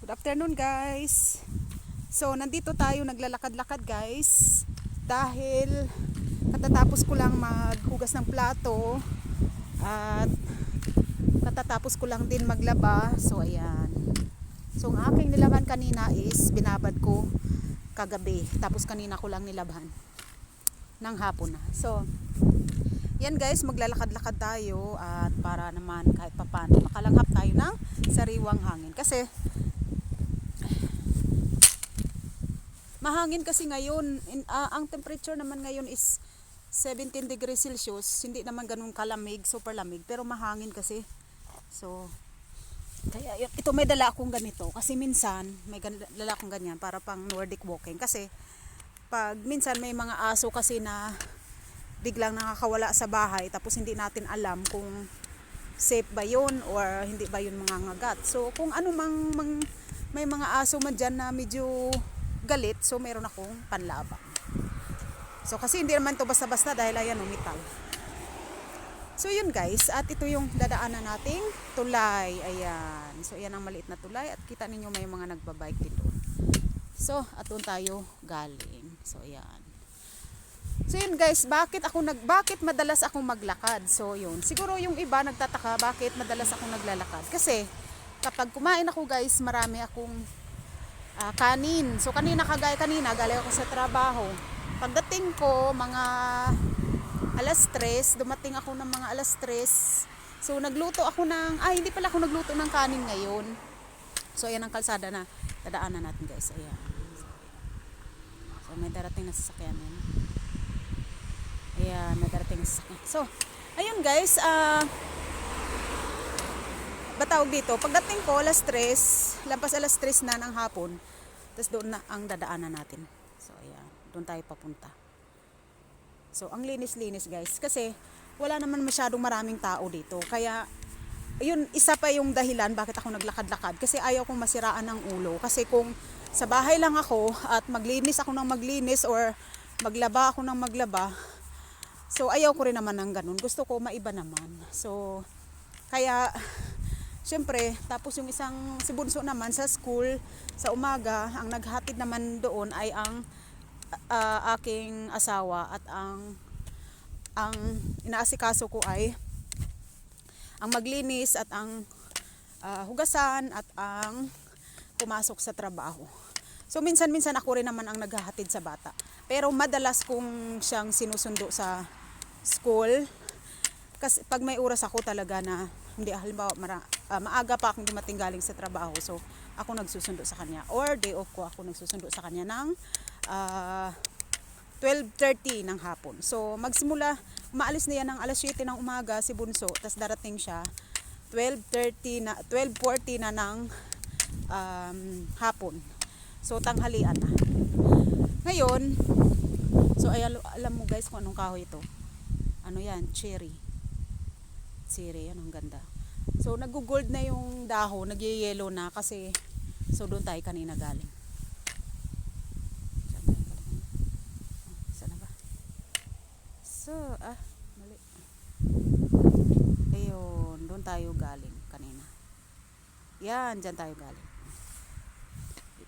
Good afternoon guys. So nandito tayo naglalakad-lakad guys dahil katatapos ko lang maghugas ng plato at katatapos ko lang din maglaba. So ayan. So ang aking nilaban kanina is binabad ko kagabi. Tapos kanina ko lang nilaban ng hapon na. So yan guys, maglalakad-lakad tayo at para naman kahit papaano makalanghap tayo ng sariwang hangin. Kasi mahangin kasi ngayon, ang temperature naman ngayon is 17 degrees Celsius. Hindi naman ganun kalamig, super lamig, pero mahangin kasi. So, kaya ito may dala akong ganito. Kasi minsan, may dala akong ganyan para pang Nordic walking. Kasi, pag minsan may mga aso kasi na biglang nakakawala sa bahay, tapos hindi natin alam kung safe ba yun or hindi ba yun mga ngagat. So, kung ano may mga aso man dyan na medyo galit, so meron akong panlabang. So kasi hindi naman to basta-basta dahil ayan o, metal. So yun guys, at ito yung dadaanan nating tulay. Ayan. So ayan ang maliit na tulay at kita ninyo may mga nagbabike din doon. So at doon tayo galing. So ayan. So yun guys, bakit madalas akong maglakad? So yun, siguro yung iba nagtataka bakit madalas akong naglalakad. Kasi kapag kumain ako guys, marami akong kanin. So kanina galing ako sa trabaho. Pagdating ko mga alas 3, dumating ako ng mga alas 3. So nagluto ako hindi pala ako nagluto ng kanin ngayon. So ayan ang kalsada na dadaanan natin guys. Ayan. So may darating na sasakyan yan. Ayan, may darating na sasakyan. So ayun guys, batawag dito, pagdating ko alas 3, lampas alas 3 na ng hapon, tapos doon na ang dadaanan natin. So ayan, doon tayo papunta. So ang linis-linis guys, kasi wala naman masyadong maraming tao dito. Kaya yun, isa pa yung dahilan bakit ako naglakad-lakad, kasi ayaw kong masiraan ng ulo. Kasi kung sa bahay lang ako at maglinis ako ng maglinis or maglaba ako ng maglaba, so ayaw ko rin naman ng ganun. Gusto ko maiba naman. So kaya siyempre, tapos yung si bunso naman sa school, sa umaga, ang naghatid naman doon ay ang aking asawa at ang inaasikaso ko ay ang maglinis at ang hugasan at ang pumasok sa trabaho. So minsan-minsan ako rin naman ang naghahatid sa bata. Pero madalas kong siyang sinusundo sa school. Kasi pag may oras ako talaga na hindi, halimbawa maaga pa akong dumating galing sa trabaho, so ako nagsusundo sa kanya, or day off ko, ako nagsusundo sa kanya ng 12:30 ng hapon. So umaalis na yan ng alas 7 ng umaga si bunso, tas darating siya 12:40 na ng hapon. So tanghalian na ngayon. So alam mo guys kung anong kahoy ito. Ano yan? Cherry, yan, ang ganda. So nag-gold na yung dahon, nag-yellow na kasi so doon tayo kanina galing. Sana ba? So, mali. Ayun, doon tayo galing kanina. Yan, dyan tayo galing.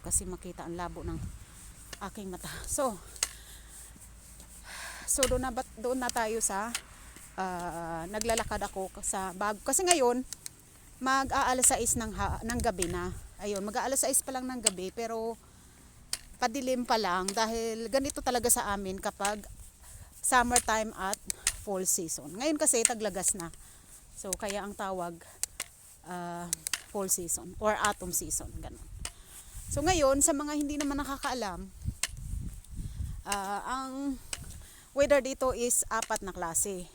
Kasi makita ang labo ng aking mata. So doon na tayo sa naglalakad ako sa bago. Kasi ngayon mag-aalas 6 ng gabi na. Ayun, mag-aalas 6 pa lang ng gabi, pero padilim pa lang dahil ganito talaga sa amin kapag summertime at fall season. Ngayon kasi taglagas na. So kaya ang tawag fall season or autumn season, ganun. So ngayon sa mga hindi naman nakakaalam, ang weather dito is 4 na klase.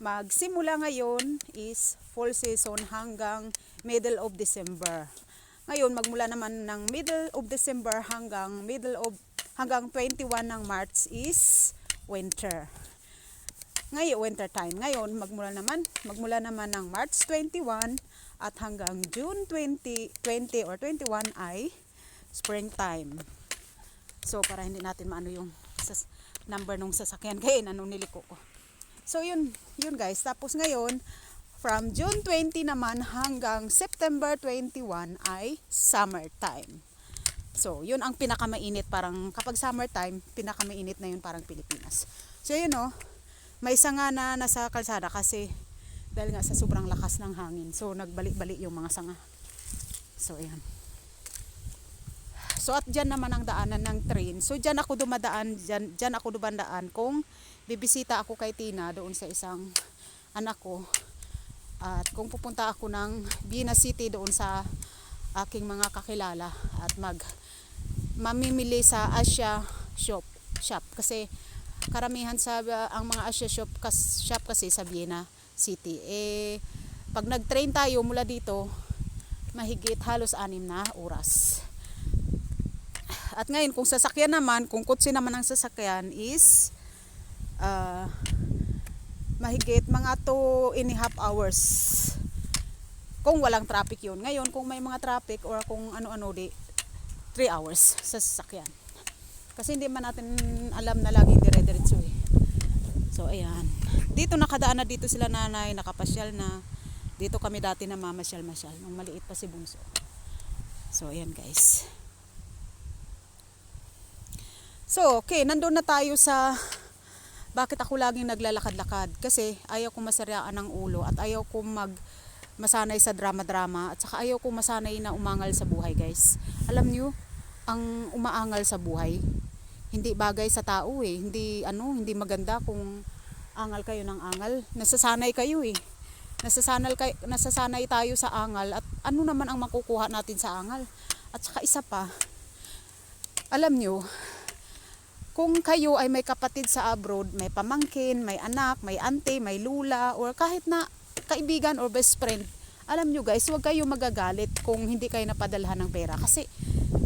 Magsimula ngayon is fall season hanggang middle of December. Ngayon magmula naman ng middle of December hanggang 21 ng March is winter. Ngayon winter time. Ngayon magmula naman ng March 21 at hanggang June 20 or 21 ay springtime. So para hindi natin maano yung number nung sasakyan, kaya niliko ko. So yun guys, tapos ngayon From June 20 naman hanggang September 21 ay summertime. So, yun ang pinakamainit. Parang kapag summertime, pinakamainit na yun parang Pilipinas. So, yun o. May isa nga na nasa kalsada kasi dahil nga sa sobrang lakas ng hangin. So, nagbalik-balik yung mga sanga. So, ayan. So, at dyan naman ang daanan ng train. So, dyan ako dumadaan. Dyan ako dumandaan kung bibisita ako kay Tina doon sa isang anak ko. At kung pupunta ako ng Bina City doon sa aking mga kakilala at mamimili sa Asia shop kasi karamihan sa ang mga Asia shop kasi sa Bina City. Pag nag-train tayo mula dito, mahigit halos 6 na oras. At ngayon kung sasakyan naman, kung kotse naman ang sasakyan is mahigit mga 2.5 hours kung walang traffic yun. Ngayon kung may mga traffic or kung ano-ano 3 hours sa sasakyan kasi hindi man natin alam na laging dire-diretso eh. So ayan, dito nakadaan na dito sila nanay, nakapasyal na dito kami dati na mamasyal-masyal nung maliit pa si Bunso. So ayan guys, so okay, nandun na tayo sa bakit ako laging naglalakad-lakad kasi ayaw kong masaryaan ng ulo at ayaw kong masanay sa drama-drama at saka ayaw kong masanay na umangal sa buhay guys. Alam nyo, ang umaangal sa buhay hindi bagay sa tao eh. Hindi maganda kung angal kayo ng angal. Nasasanay kayo eh. Nasasanay tayo sa angal at ano naman ang makukuha natin sa angal. At saka isa pa, alam nyo, kung kayo ay may kapatid sa abroad, may pamangkin, may anak, may auntie, may lula, or kahit na kaibigan or best friend, alam nyo guys, huwag kayo magagalit kung hindi kayo napadalhan ng pera. Kasi,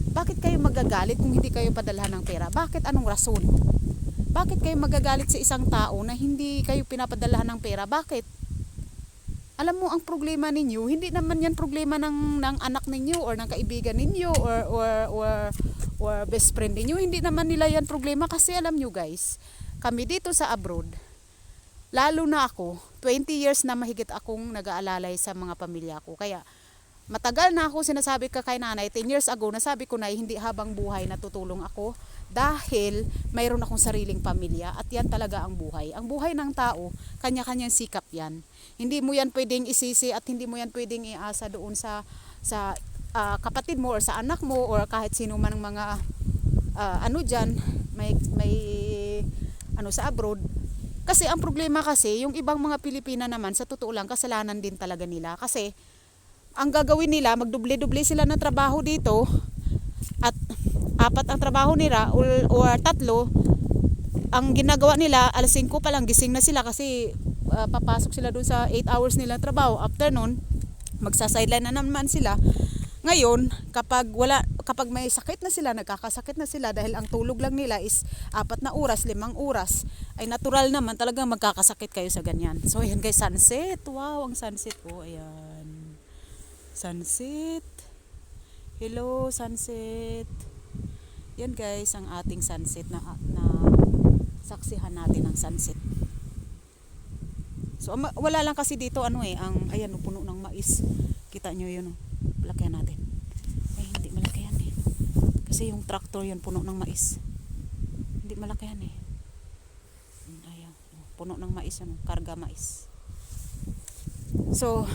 bakit kayo magagalit kung hindi kayo padalhan ng pera? Bakit? Anong rason? Bakit kayo magagalit sa isang tao na hindi kayo pinapadalhan ng pera? Bakit? Alam mo, ang problema ninyo, hindi naman yan problema ng anak ninyo or ng kaibigan ninyo or best friend ninyo. Hindi naman nila yan problema kasi alam nyo guys, kami dito sa abroad, lalo na ako, 20 years na mahigit akong nag-aalalay sa mga pamilya ko. Kaya matagal na ako sinasabi ka kay nanay, 10 years ago, nasabi ko na hindi habang buhay natutulong ako dahil mayroon akong sariling pamilya at yan talaga ang buhay. Ang buhay ng tao, kanya-kanyang sikap yan. Hindi mo yan pwedeng isisi at hindi mo yan pwedeng iasa doon sa kapatid mo or sa anak mo or kahit sino man ng mga dyan, may sa abroad. Kasi ang problema kasi, yung ibang mga Pilipina naman, sa totoo lang, kasalanan din talaga nila. Kasi, ang gagawin nila, magduble-duble sila ng trabaho dito at 4 ang trabaho nila or 3, ang ginagawa nila, alas 5 pa lang gising na sila kasi papasok sila doon sa 8 hours nilang trabaho. After nun, magsa-sideline na naman sila. Ngayon, kapag may sakit na sila, nagkakasakit na sila dahil ang tulog lang nila is 4 na oras, 5 oras, ay natural naman talagang magkakasakit kayo sa ganyan. So ayan guys, sunset. Wow, ang sunset. Oh, ayan. Sunset. Hello, sunset. Yan guys, ang ating sunset na saksihan natin ang sunset. So wala lang kasi dito ayan puno ng mais. Kita nyo yun, malaki natin. Ay hindi malaki yan eh. Kasi yung tractor yun puno ng mais. Hindi malaki yan eh. Ayan, puno ng mais karga mais. So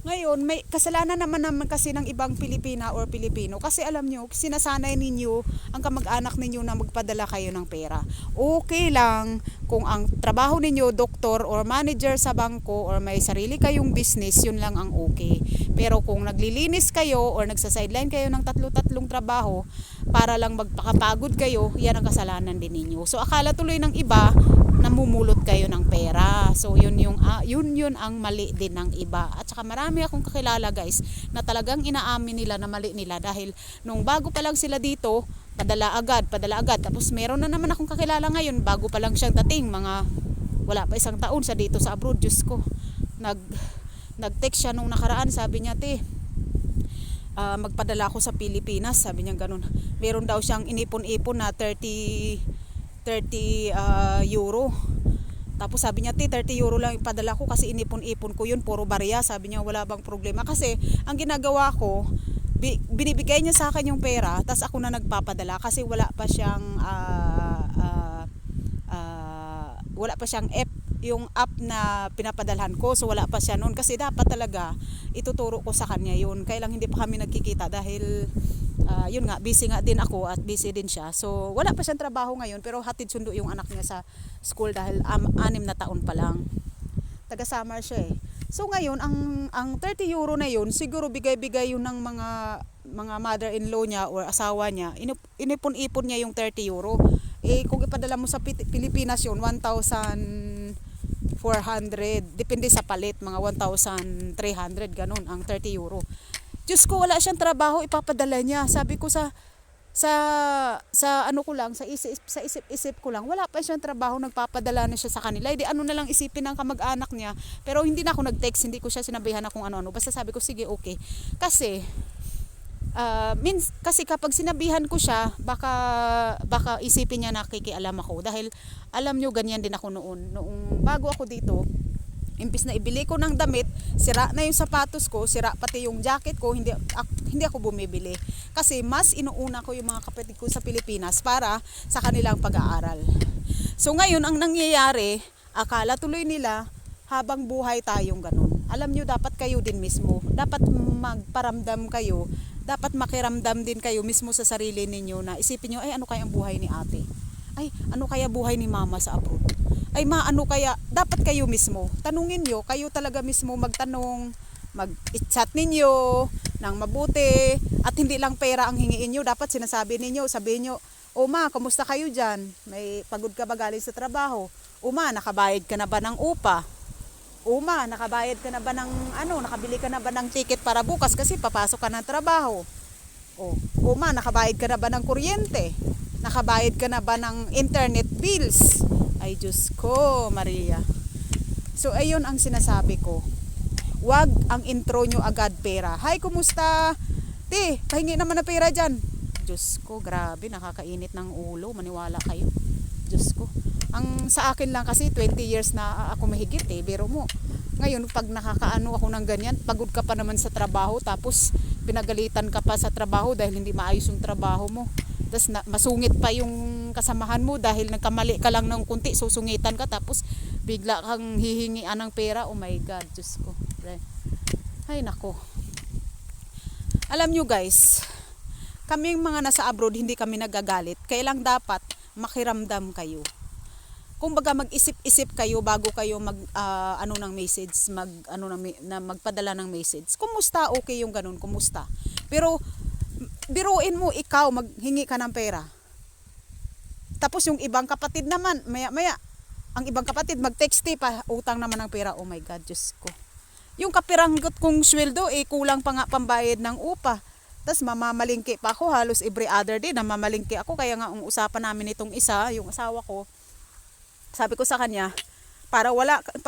ngayon, may kasalanan naman kasi ng ibang Pilipina or Pilipino. Kasi alam nyo, sinasanay ninyo ang kamag-anak ninyo na magpadala kayo ng pera. Okay lang kung ang trabaho ninyo, doktor or manager sa bangko or may sarili kayong business, yun lang ang okay. Pero kung naglilinis kayo or nagsa-sideline kayo ng 3 trabaho para lang magpakapagod kayo, yan ang kasalanan din ninyo. So akala tuloy ng iba, namumulot kayo ng pera. So yun ang mali din ng iba. At saka marami akong kakilala guys na talagang inaamin nila na mali nila dahil nung bago pa lang sila dito, padala agad. Tapos meron na naman akong kakilala ngayon, bago pa lang siyang dating, wala pa 1 taon sa dito sa abroad. Diyos ko, nag-text siya nung nakaraan, sabi niya, magpadala ako sa Pilipinas, sabi niya ganun. Meron daw siyang inipon-ipon na 30 euro. Tapos sabi niya, 30 euro lang ipadala ko kasi inipon-ipon ko yun, puro barya. Sabi niya, wala bang problema. Kasi ang ginagawa ko, binibigay niya sa akin yung pera, tapos ako na nagpapadala kasi wala pa siyang yung app na pinapadalhan ko. So wala pa siya noon kasi dapat talaga ituturo ko sa kanya yun. Kaya lang hindi pa kami nagkikita dahil yun nga, busy nga din ako at busy din siya. So wala pa siyang trabaho ngayon pero hatid sundo yung anak niya sa school dahil 6 na taon pa lang. Taga Samar siya eh. So ngayon ang 30 euro na yun siguro bigay-bigay yun ng mga mother-in-law niya or asawa niya. Inipon-ipon niya yung 30 euro. Eh kung ipadala mo sa Pilipinas yun 1,400, depende sa palit, mga 1,300 ganun ang 30 euro. Diyos ko, wala siyang trabaho, ipapadala niya. Sabi ko sa ano ko lang, sa isip ko lang, wala pa siyang trabaho, nagpapadala na siya sa kanila. Hindi ano na lang isipin ng kamag-anak niya. Pero hindi na ako nag-text, hindi ko siya sinabihan na kung ano-ano. Basta sabi ko, sige, okay. Kasi kasi kapag sinabihan ko siya, baka isipin niya nakikialam ako dahil alam nyo ganyan din ako noong bago ako dito. Imbis na ibili ko ng damit, sira na yung sapatos ko, sira pati yung jacket ko, hindi ako bumibili. Kasi mas inuuna ko yung mga kapatid ko sa Pilipinas para sa kanilang pag-aaral. So ngayon ang nangyayari, akala tuloy nila habang buhay tayong ganun. Alam nyo, dapat kayo din mismo, dapat magparamdam kayo, dapat makiramdam din kayo mismo sa sarili ninyo na isipin nyo, ay ano kaya ang buhay ni ate? Ay ano kaya buhay ni mama sa abroad? Ay ano kaya? Dapat kayo mismo, tanungin nyo, kayo talaga mismo magtanong, mag-chat ninyo ng mabuti at hindi lang pera ang hingiin nyo. Dapat sinasabi ninyo, sabihin nyo, o ma, kamusta kayo dyan? May pagod ka ba galing sa trabaho? O ma, nakabayad ka na ba ng upa? Uma, nakabayad ka na ba ng nakabili ka na ba ng ticket para bukas kasi papasok ka ng trabaho? Uma, nakabayad ka na ba ng kuryente? Nakabayad ka na ba ng internet bills? Ay Diyos ko, Maria. So ayun ang sinasabi ko. Wag ang intro nyo agad pera. Hi, kumusta? Te, pahingi naman na pera dyan. Diyos ko, grabe, nakakainit ng ulo. Maniwala kayo. Diyos ko. Ang sa akin lang kasi 20 years na ako mahigit biro mo. Ngayon pag nakakaano ako ng ganyan, pagod ka pa naman sa trabaho tapos pinagalitan ka pa sa trabaho dahil hindi maayos yung trabaho mo. Tapos masungit pa yung kasamahan mo dahil nagkamali ka lang ng kunti, susungitan ka tapos bigla kang hihingian ng pera. Oh my God, Diyos ko. Ay nako. Alam nyo guys, kaming mga nasa abroad hindi kami nagagalit. Kaya lang dapat makiramdam kayo. Kumbaga mag-isip-isip kayo bago kayo ng message, magpadala ng message. Kumusta? Okay yung ganun, kumusta? Pero biruin mo ikaw maghingi ka ng pera. Tapos yung ibang kapatid naman, maya ang ibang kapatid mag-text pa, utang naman ng pera. Oh my God, Diyos ko. Yung kapiranggot kong sweldo kulang pa nga pambayad ng upa. Tapos mamamalingki pa ako halos every other day, namamalingki ako. Kaya nga ang usapan namin itong isa, yung asawa ko, sabi ko sa kanya, para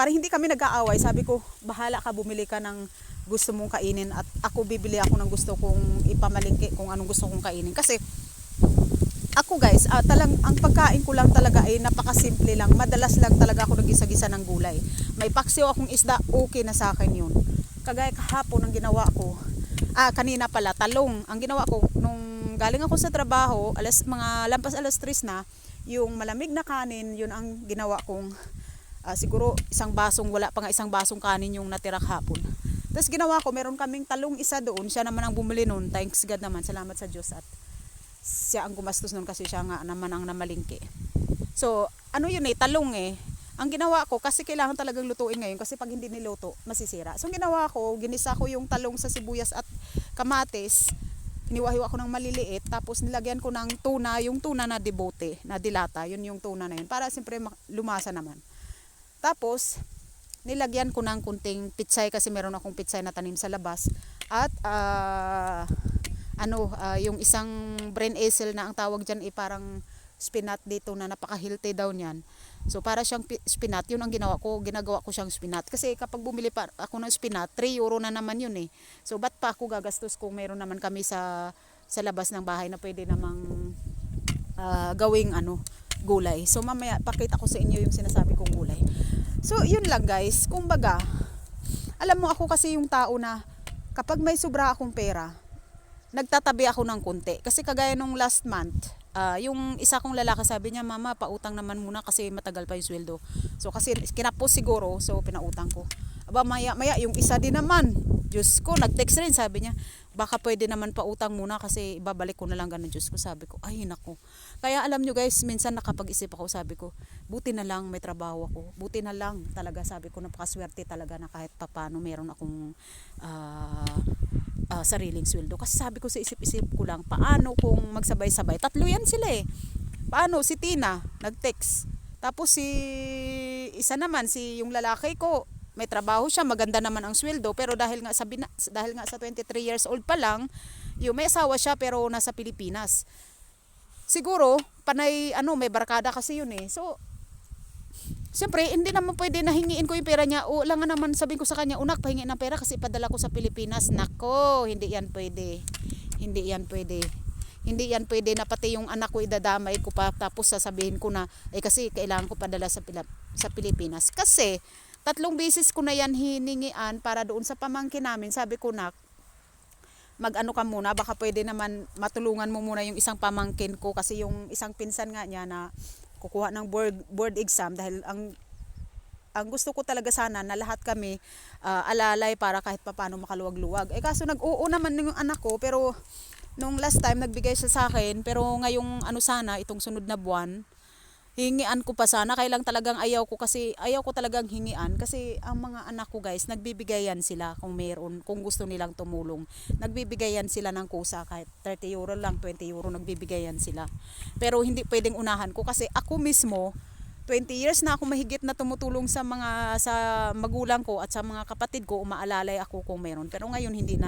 hindi kami nag-aaway, sabi ko, bahala ka, bumili ka ng gusto mong kainin at ako bibili ako ng gusto kong ipamalingki kung anong gusto kong kainin. Kasi ako guys, ang pagkain ko lang talaga ay napakasimple lang. Madalas lang talaga ako nagisa-gisa ng gulay. May paksiw akong isda, okay na sa akin yun. Kagaya kahapon ang ginawa ko, kanina pala, talong. Ang ginawa ko, nung galing ako sa trabaho, mga lampas alas 3 na, yung malamig na kanin, yun ang ginawa kong siguro wala pa nga isang basong kanin yung natira hapon. Tapos ginawa ko, meron kaming talong isa doon, siya naman ang bumili noon, thanks God naman, salamat sa Diyos at siya ang gumastos noon kasi siya nga naman ang namalingki. So yun talong ang ginawa ko, kasi kailangan talagang lutuin ngayon kasi pag hindi niluto, masisira. So ang ginawa ko, ginisa ko yung talong sa sibuyas at kamatis, hiniwa-hiwa ko ng maliliit, tapos nilagyan ko ng tuna, yung tuna na debote, na dilata, yun yung tuna na yun, para siyempre lumasa naman. Tapos, nilagyan ko ng kunting pitsay kasi meron akong pitsay na tanim sa labas. At, yung isang brain easel na ang tawag dyan, parang spinat dito na napaka-healthy daw niyan. So para siyang spinat, yun ang ginagawa ko siyang spinat. Kasi kapag bumili pa ako ng spinat, 3 euro na naman yun So ba't pa ako gagastos kung meron naman kami sa labas ng bahay na pwede namang gulay. So mamaya pakita ko sa inyo yung sinasabi kong gulay. So yun lang guys, kumbaga, alam mo ako kasi yung tao na kapag may sobra akong pera, nagtatabi ako ng konti. Kasi kagaya nung last month, yung isa kong lalaki sabi niya, mama, pautang naman muna kasi matagal pa yung sweldo. So kasi kinapos siguro, so pinautang ko. Aba maya yung isa din naman, Diyos ko, nag-text rin, sabi niya, baka pwede naman pautang muna kasi ibabalik ko na lang ganun. Diyos ko, sabi ko, ay nako. Kaya alam nyo guys, minsan nakapag-isip ako, sabi ko, buti na lang may trabaho ako. Buti na lang talaga, sabi ko, napakaswerte talaga na kahit papano meron akong sariling sweldo. Kasi sabi ko sa isip-isip ko lang, paano kung magsabay-sabay? Tatlo yan sila eh. Paano? Si Tina, nag-text. Tapos si isa naman, si yung lalaki ko, may trabaho siya, maganda naman ang sweldo, pero dahil nga sa 23 years old pa lang, yung may asawa siya pero nasa Pilipinas. Siguro, panay may barkada kasi yun eh. So, siyempre, hindi naman pwede na hingiin ko yung pera niya. O lang nga naman sabihin ko sa kanya, unak, pahingin ng pera kasi ipadala ko sa Pilipinas. Nako, hindi yan pwede. Hindi yan pwede. Hindi yan pwede na pati yung anak ko idadamay ko pa tapos sasabihin ko na kasi kailangan ko padala sa Pilipinas. Kasi 3 beses ko na yan hiningian para doon sa pamangkin namin. Sabi ko na mag-ano ka muna, baka pwede naman matulungan mo muna yung isang pamangkin ko kasi yung isang pinsan nga niya na kukuha ng board exam dahil ang gusto ko talaga sana na lahat kami alalay para kahit papaano makaluwag-luwag. Kaso nag-oo naman yung anak ko pero nung last time nagbigay siya sa akin pero ngayong sana itong sunod na buwan hingian ko pa sana, kailang talagang ayaw ko talagang hingian kasi ang mga anak ko guys, nagbibigayan sila kung meron, kung gusto nilang tumulong. Nagbibigayan sila ng kusa kahit 30 euro lang, 20 euro nagbibigayan sila. Pero hindi pwedeng unahan ko kasi ako mismo 20 years na ako mahigit na tumutulong sa magulang ko at sa mga kapatid ko, umaalalay ako kung meron. Pero ngayon hindi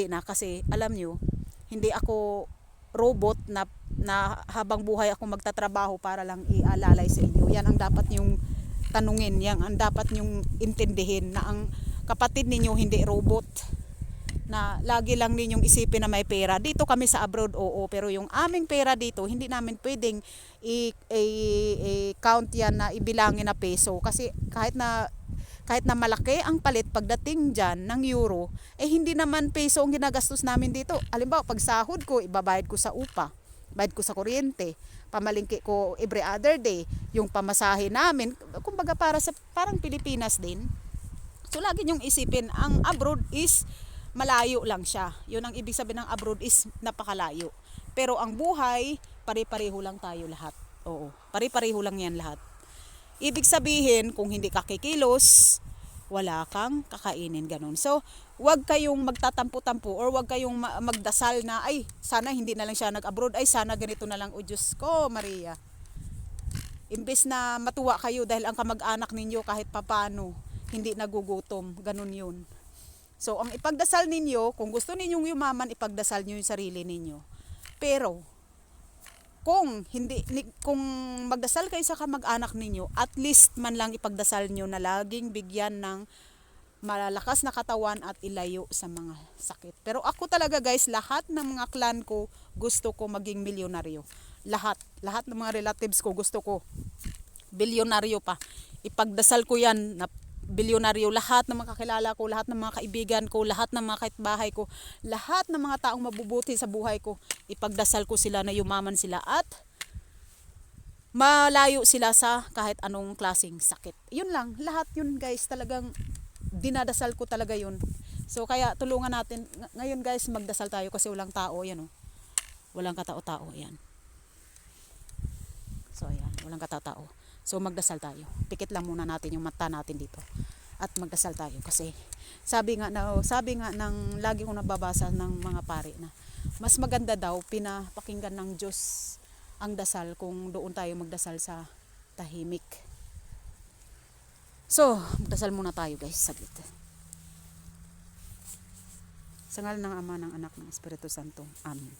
na kasi alam nyo, hindi ako robot na habang buhay ako magtatrabaho para lang ialalay sa inyo. Yan ang dapat nyong tanungin, yan ang dapat nyong intindihin na ang kapatid ninyo hindi robot na lagi lang ninyong isipin na may pera. Dito kami sa abroad, oo, pero yung aming pera dito hindi namin pwedeng i-count yan na ibilangin na peso kasi kahit na malaki ang palit pagdating dyan ng euro, hindi naman peso ang ginagastos namin dito. Halimbawa, pag sahod ko, ibabayad ko sa upa, bayad ko sa kuryente, pamalingki ko every other day, yung pamasahe namin, kumbaga parang Pilipinas din. So, lagi nyong isipin, ang abroad is malayo lang siya. Yun ang ibig sabihin ng abroad is napakalayo. Pero ang buhay, pare-pareho lang tayo lahat. Oo, pare-pareho lang yan lahat. Ibig sabihin, kung hindi ka kikilos, wala kang kakainin, ganun. So, wag kayong magtatampo-tampo or wag kayong magdasal na, ay, sana hindi na lang siya nag-abroad, ay, sana ganito na lang, o Diyos ko, Maria. Imbes na matuwa kayo dahil ang kamag-anak ninyo kahit papano, hindi nagugutom, ganun yun. So, ang ipagdasal ninyo, kung gusto ninyong yumaman, ipagdasal nyo yung sarili ninyo. Pero, kung magdasal kayo sa kamag-anak ninyo, at least man lang ipagdasal nyo na laging bigyan ng malalakas na katawan at ilayo sa mga sakit. Pero ako talaga guys, lahat ng mga clan ko gusto ko maging milyonaryo. Lahat ng mga relatives ko gusto ko bilyonaryo pa. Ipagdasal ko yan na bilyonaryo, lahat ng mga kakilala ko, lahat ng mga kaibigan ko, lahat ng mga kaitbahay ko, lahat ng mga taong mabubuti sa buhay ko, ipagdasal ko sila na yumaman sila at malayo sila sa kahit anong klaseng sakit. Yun lang, lahat yun guys, talagang dinadasal ko talaga yun. So kaya tulungan natin, ngayon guys, magdasal tayo kasi walang tao, yan o. Walang katao-tao, yan. So ayan, walang katao-tao. So magdasal tayo. Pikit lang muna natin yung mata natin dito. At magdasal tayo kasi sabi nga ng lagi kong nababasa ng mga pari na mas maganda daw pinapakinggan ng Diyos ang dasal kung doon tayo magdasal sa tahimik. So, magdasal muna tayo guys, saglit. Sa ngalan ng Ama, ng Anak, ng Espiritu Santo. Amen.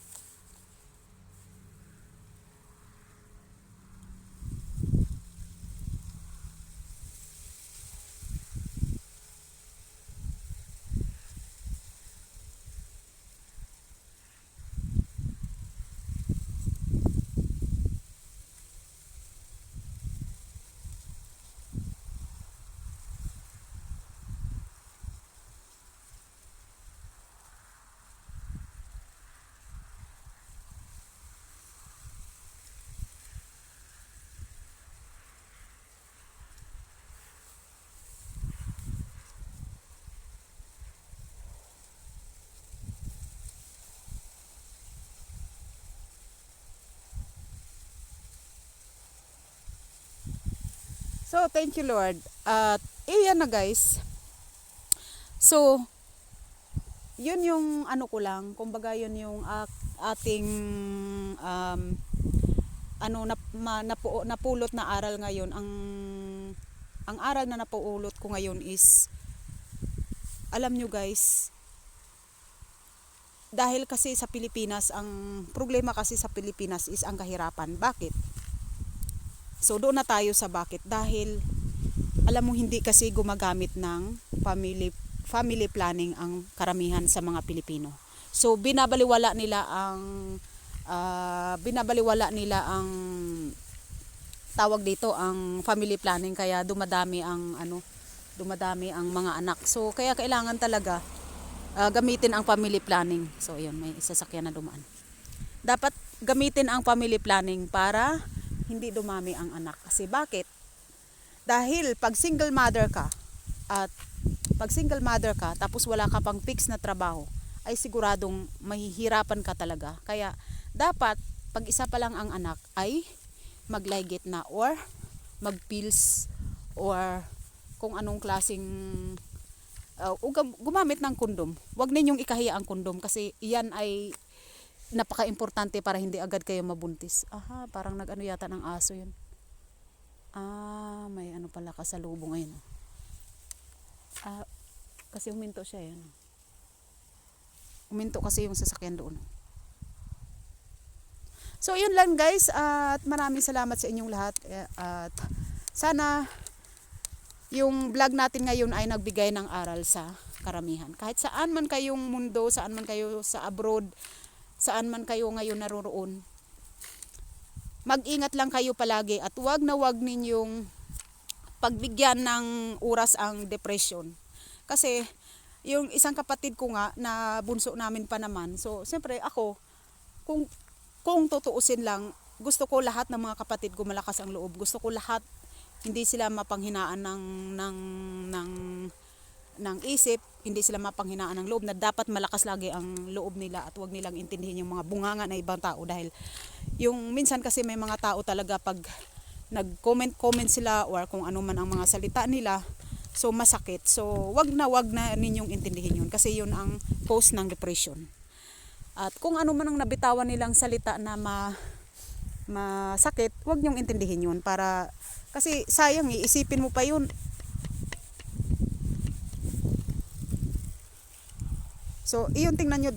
So, thank you Lord. At, iyan na guys. So, yun yung ano ko lang, kumbaga yun yung ating napulot na aral ngayon. Ang aral na napulot ko ngayon is, alam nyo guys, dahil kasi sa Pilipinas, ang problema kasi sa Pilipinas is ang kahirapan. Bakit? So doon na tayo sa bakit. Dahil alam mo hindi kasi gumagamit ng family planning ang karamihan sa mga Pilipino. So binabaliwala nila ang tawag dito, ang family planning, kaya dumadami ang mga anak. So kaya kailangan talaga gamitin ang family planning. So ayun, may sasakyan na dumaan. Dapat gamitin ang family planning para hindi dumami ang anak. Kasi bakit? Dahil pag single mother ka tapos wala ka pang fix na trabaho, ay siguradong mahihirapan ka talaga. Kaya dapat pag isa pa lang ang anak ay maglaygit na or magpills or kung anong klaseng gumamit ng kondom. Huwag ninyong ikahiya ang kondom kasi iyan ay napaka-importante para hindi agad kayo mabuntis. Aha, parang nag-ano yata ng aso yun. May ano pala kasalubong ngayon. Kasi huminto siya yan. Huminto kasi yung sasakyan doon. So yun lang guys, at maraming salamat sa inyong lahat. At sana yung vlog natin ngayon ay nagbigay ng aral sa karamihan. Kahit saan man kayong mundo, saan man kayo sa abroad, saan man kayo ngayon naroroon, mag-ingat lang kayo palagi at wag na wag ninyong pagbigyan ng oras ang depression. Kasi yung isang kapatid ko nga na bunso namin pa naman, so siyempre ako, kung tutuusin lang, gusto ko lahat ng mga kapatid ko malakas ang loob. Gusto ko lahat hindi sila mapanghinaan ng isip, hindi sila mapanghinaan ng loob, na dapat malakas lagi ang loob nila at huwag nilang intindihin yung mga bunganga na ibang tao. Dahil yung minsan kasi may mga tao talaga pag nag-comment sila or kung ano man ang mga salita nila, so masakit. So wag na ninyong intindihin yun kasi yun ang cause ng depression. At kung ano man ang nabitawan nilang salita na masakit, wag nyong intindihin yun, para kasi sayang, iisipin mo pa yun. So iyon, tingnan nyo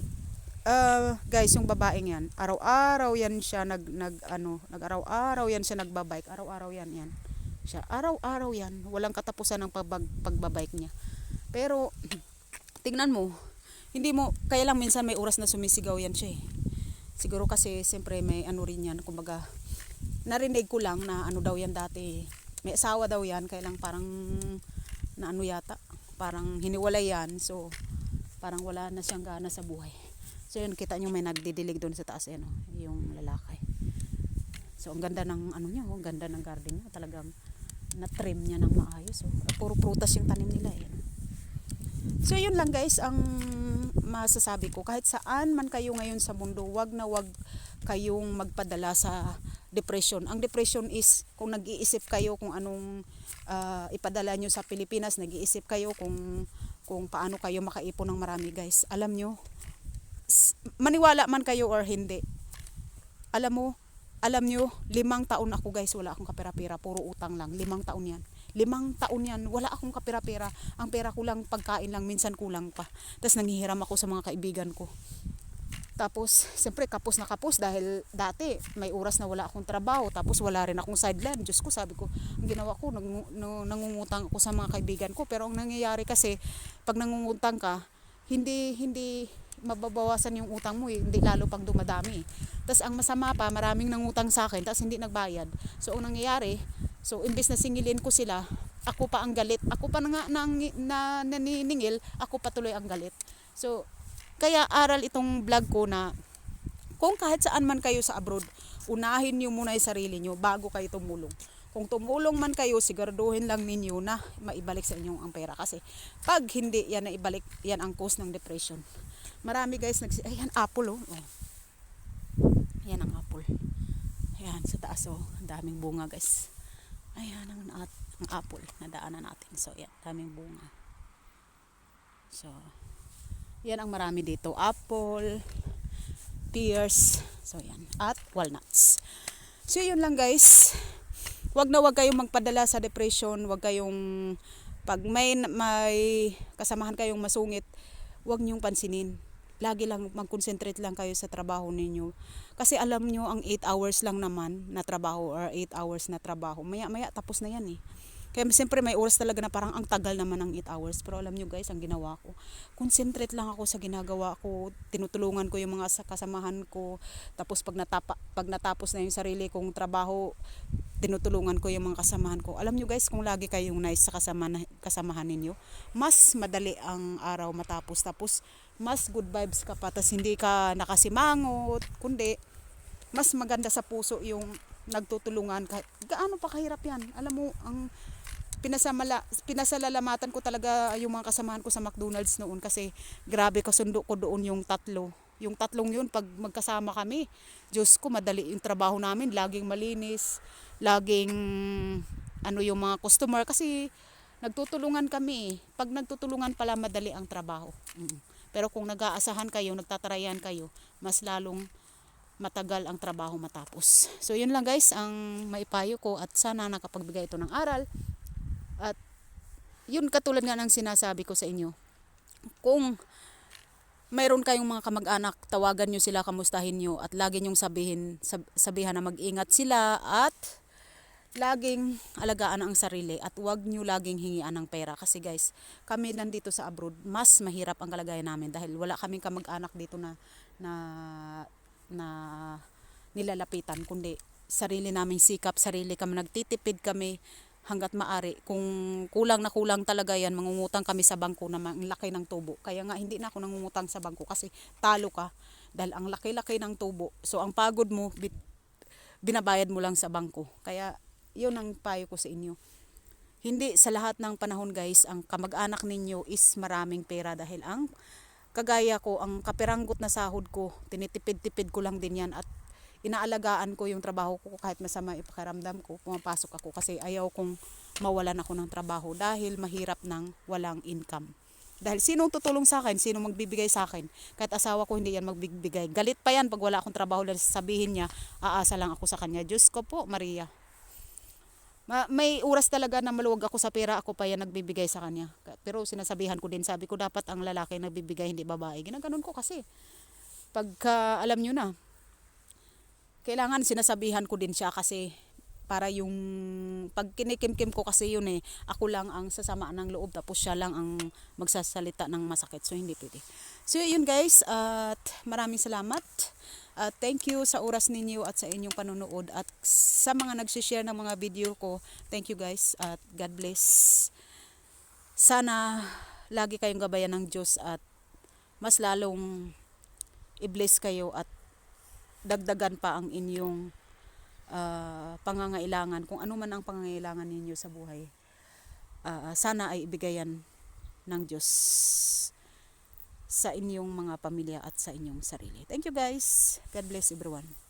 guys, yung babaeng yan, araw-araw yan siya nag-araw-araw yan siya nagbabike, araw-araw yan siya, araw-araw yan, walang katapusan ng pagbabike niya. Pero tingnan mo, hindi mo, kaya lang minsan may oras na sumisigaw yan siya eh. Siguro kasi siyempre may ano rin yan, kumbaga narinig ko lang na ano daw yan dati, may asawa daw yan, kaya lang parang na ano yata, parang hiniwalay yan, so parang wala na siyang gana sa buhay. So yun, kita nyo may nagdidilig doon sa taas yan, yung lalaki. So ang ganda ng ano niya, ang ganda ng garden niya, talagang na-trim niya ng maayos. So, puro prutas yung tanim nila eh. So yun lang guys ang masasabi ko. Kahit saan man kayo ngayon sa mundo, wag na wag kayong magpadala sa depression. Ang depression is kung nag-iisip kayo kung anong ipadala nyo sa Pilipinas, nag-iisip kayo kung paano kayo makaipon ng marami guys. Alam nyo, maniwala man kayo or hindi, alam nyo, 5 taon ako guys, wala akong kapera-pera, puro utang lang. 5 taon yan. 5 taon yan, wala akong kapera-pera. Ang pera ko lang, pagkain lang, minsan kulang pa. Tapos nanghihiram ako sa mga kaibigan ko. Tapos, siyempre, kapos na kapos dahil dati may oras na wala akong trabaho. Tapos wala rin akong sideline. Diyos ko, sabi ko, ang ginawa ko, nangungutang ako sa mga kaibigan ko. Pero ang nangyayari kasi, pag nangungutang ka, hindi mababawasan yung utang mo eh, hindi lalo pang dumadami. Tapos ang masama pa, maraming nangutang sa akin, tapos hindi nagbayad. So, ang nangyayari, so, imbes na singilin ko sila, ako pa ang galit. Ako pa naniningil, ako pa tuloy ang galit. So, kaya aral itong vlog ko na kung kahit saan man kayo sa abroad, unahin nyo muna yung sarili nyo bago kayo tumulong. Kung tumulong man kayo, siguraduhin lang ninyo na maibalik sa inyong ang pera. Kasi pag hindi yan na ibalik, yan ang cause ng depression. Marami guys, ayan, apple oh. Ayan ang apple. Ayan, sa taas oh, ang daming bunga guys. Ayan ang Ang apple na daanan natin. So yan, daming bunga. So yan ang marami dito. Apple, pears, so yan, at walnuts. So yun lang guys. Wag kayong magpadala sa depression. Wag kayong, pag may kasamahan kayong masungit, wag niyong pansinin. Lagi lang mag-concentrate lang kayo sa trabaho ninyo. Kasi alam nyo, ang 8 hours lang naman na trabaho or 8 hours na trabaho, maya tapos na yan eh. Kaya siyempre may oras talaga na parang ang tagal naman ng 8 hours. Pero alam nyo guys, ang ginawa ko, concentrate lang ako sa ginagawa ko. Tinutulungan ko yung mga kasamahan ko. Tapos pag natapos na yung sarili kong trabaho, tinutulungan ko yung mga kasamahan ko. Alam nyo guys, kung lagi kayong nice sa kasamahan ninyo, mas madali ang araw matapos. Tapos mas good vibes ka pa. Tapos hindi ka nakasimangot, kundi mas maganda sa puso yung nagtutulungan. Gaano pa kahirap yan. Alam mo, ang pinasalalamatan ko talaga yung mga kasamahan ko sa McDonald's noon kasi grabe kasundo ko doon yung tatlo. Yung tatlong yun, pag magkasama kami, Diyos ko, madali yung trabaho namin. Laging malinis, laging yung mga customer kasi nagtutulungan kami. Pag nagtutulungan pala, madali ang trabaho. Pero kung nag-aasahan kayo, nagtatarayan kayo, mas lalong matagal ang trabaho matapos. So yun lang guys ang maipayo ko at sana nakapagbigay ito ng aral. At yun, katulad nga ng sinasabi ko sa inyo, kung mayroon kayong mga kamag-anak, tawagan nyo sila, kamustahin nyo at lagi nyong sabihan na mag-ingat sila at laging alagaan ang sarili at huwag nyo laging hingian ng pera. Kasi guys, kami nandito sa abroad, mas mahirap ang kalagayan namin dahil wala kaming kamag-anak dito na nilalapitan, kundi sarili naming sikap, sarili kami, nagtitipid kami hanggat maari. Kung kulang na kulang talaga yan, mangungutang kami sa bangko na ang laki ng tubo. Kaya nga hindi na ako nangungutang sa bangko kasi talo ka dahil ang laki-laki ng tubo. So ang pagod mo, binabayad mo lang sa bangko. Kaya yun ang payo ko sa inyo. Hindi sa lahat ng panahon guys, ang kamag-anak ninyo is maraming pera dahil ang kagaya ko, ang kapiranggot na sahod ko, tinitipid-tipid ko lang din yan at inaalagaan ko yung trabaho ko kahit masama ipakiramdam ko, pumapasok ako kasi ayaw kong mawalan ako ng trabaho dahil mahirap nang walang income. Dahil sinong tutulong sa akin, sinong magbibigay sa akin, kahit asawa ko hindi yan magbibigay. Galit pa yan pag wala akong trabaho dahil sabihin niya, aasa lang ako sa kanya. Diyos ko po, Maria. May oras talaga na maluwag ako sa pera, ako pa yan nagbibigay sa kanya. Pero sinasabihan ko din, sabi ko dapat ang lalaki nagbibigay, hindi babae. Ginaganon ko kasi. Pagka alam nyo na, kailangan sinasabihan ko din siya kasi para yung pag kinikimkim ko kasi yun eh, ako lang ang sasama ng loob tapos siya lang ang magsasalita ng masakit. So hindi pwede. So yun guys, at maraming salamat. Thank you sa oras ninyo at sa inyong panonood at sa mga nagsishare ng mga video ko. Thank you guys at God bless. Sana lagi kayong gabayan ng Diyos at mas lalong i-bless kayo at dagdagan pa ang inyong pangangailangan. Kung ano man ang pangangailangan ninyo sa buhay, sana ay ibigayan ng Diyos sa inyong mga pamilya at sa inyong sarili. Thank you guys. God bless everyone.